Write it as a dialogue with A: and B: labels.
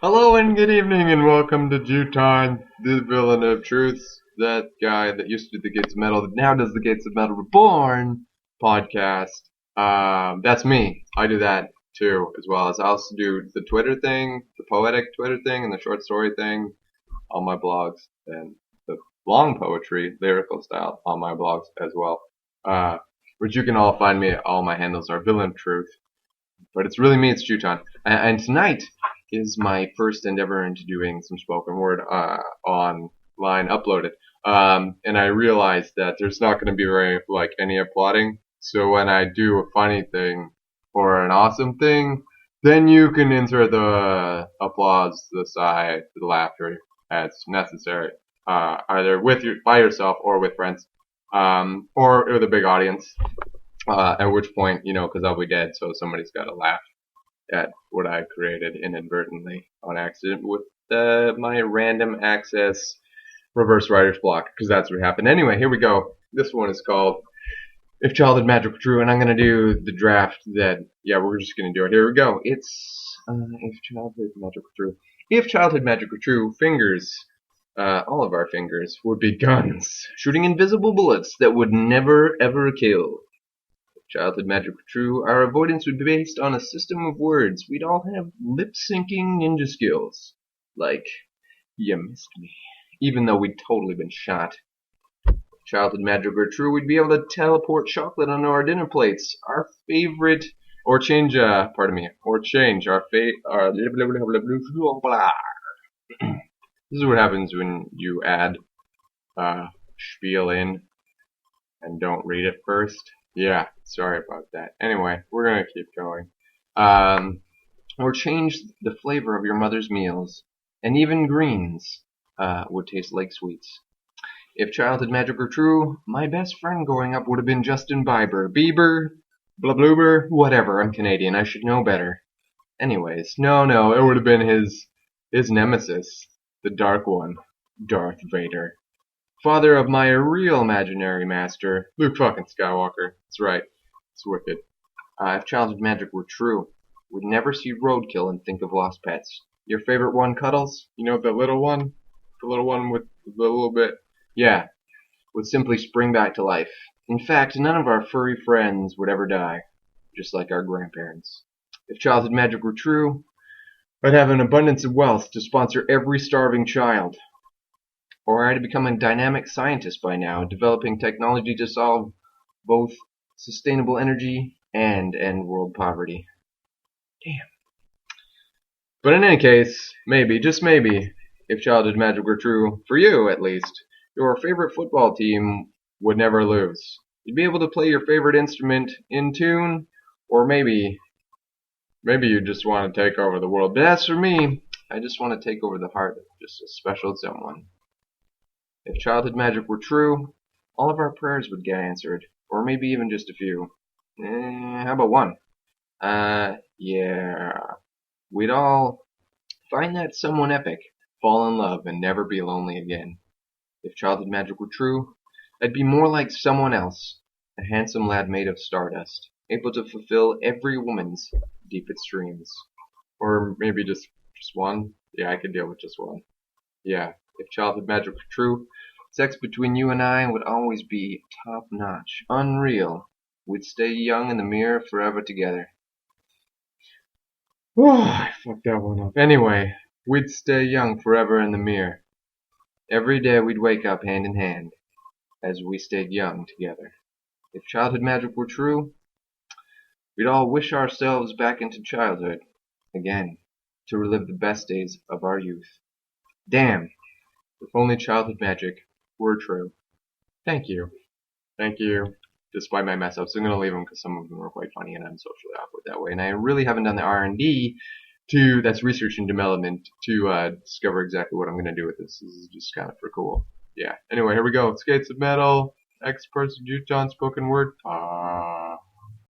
A: Hello and good evening and welcome to Juton, the villain of truth. That guy that used to do the Gates of Metal that now does the Gates of Metal Reborn podcast. That's me. I do that too, as well as I also do the Twitter thing, the poetic Twitter thing, and the short story thing on my blogs, and the long poetry, lyrical style on my blogs as well. Which you can all find me. All my handles are villain of truth. But it's really me, it's Juton. And tonight is my first endeavor into doing some spoken word online uploaded. And I realized that there's not going to be very, any applauding. So when I do a funny thing or an awesome thing, then you can insert the applause, the sigh, the laughter as necessary. Either by yourself or with friends. Or with a big audience. At which point, because I'll be dead, so somebody's got to laugh at what I created inadvertently on accident with my random access reverse writer's block, because that's what happened. Anyway, here we go. This one is called If Childhood Magic Were True, and I'm going to do the draft we're just going to do it. Here we go. It's If Childhood Magic Were True. If childhood magic were true, fingers, all of our fingers, would be guns, shooting invisible bullets that would never ever kill. Childhood magic were true, our avoidance would be based on a system of words. We'd all have lip-syncing ninja skills. Like, you missed me. Even though we'd totally been shot. Childhood magic were true, we'd be able to teleport chocolate onto our dinner plates. Our favorite, or change our This is what happens when you add spiel in and don't read it first. Yeah, sorry about that. Anyway, we're gonna keep going. Or change the flavor of your mother's meals, and even greens would taste like sweets. If childhood magic were true, my best friend growing up would have been Bieber, blah bloober, whatever. I'm Canadian. I should know better. Anyways, no, it would have been his nemesis, the Dark One, Darth Vader. Father of my real imaginary master, Luke fucking Skywalker. That's right. It's wicked. If childhood magic were true, we'd never see roadkill and think of lost pets. Your favorite one, Cuddles? You know, the little one? The little one with the little bit? Yeah. Would simply spring back to life. In fact, none of our furry friends would ever die. Just like our grandparents. If childhood magic were true, I'd have an abundance of wealth to sponsor every starving child. Or I'd become a dynamic scientist by now, developing technology to solve both sustainable energy and end world poverty. Damn. But in any case, maybe, just maybe, if childhood magic were true, for you at least, your favorite football team would never lose. You'd be able to play your favorite instrument in tune, or maybe you just want to take over the world. But as for me, I just want to take over the heart of just a special someone. If childhood magic were true, all of our prayers would get answered, or maybe even just a few. How about one? Yeah. We'd all find that someone epic, fall in love, and never be lonely again. If childhood magic were true, I'd be more like someone else, a handsome lad made of stardust, able to fulfill every woman's deepest dreams. Or maybe just one? Yeah, I could deal with just one. Yeah. If childhood magic were true, sex between you and I would always be top-notch, unreal. We'd stay young in the mirror forever together. Oh, I fucked that one up. Anyway, we'd stay young forever in the mirror. Every day we'd wake up hand in hand, as we stayed young together. If childhood magic were true, we'd all wish ourselves back into childhood again, to relive the best days of our youth. Damn. If only childhood magic were true. Thank you. Despite my mess ups, I'm going to leave them because some of them are quite funny and I'm socially awkward that way. And I really haven't done the R&D that's research and development, to discover exactly what I'm going to do with this. This is just kind of for cool. Yeah. Anyway, here we go. Skates of Metal, X-Person, Juton, spoken word.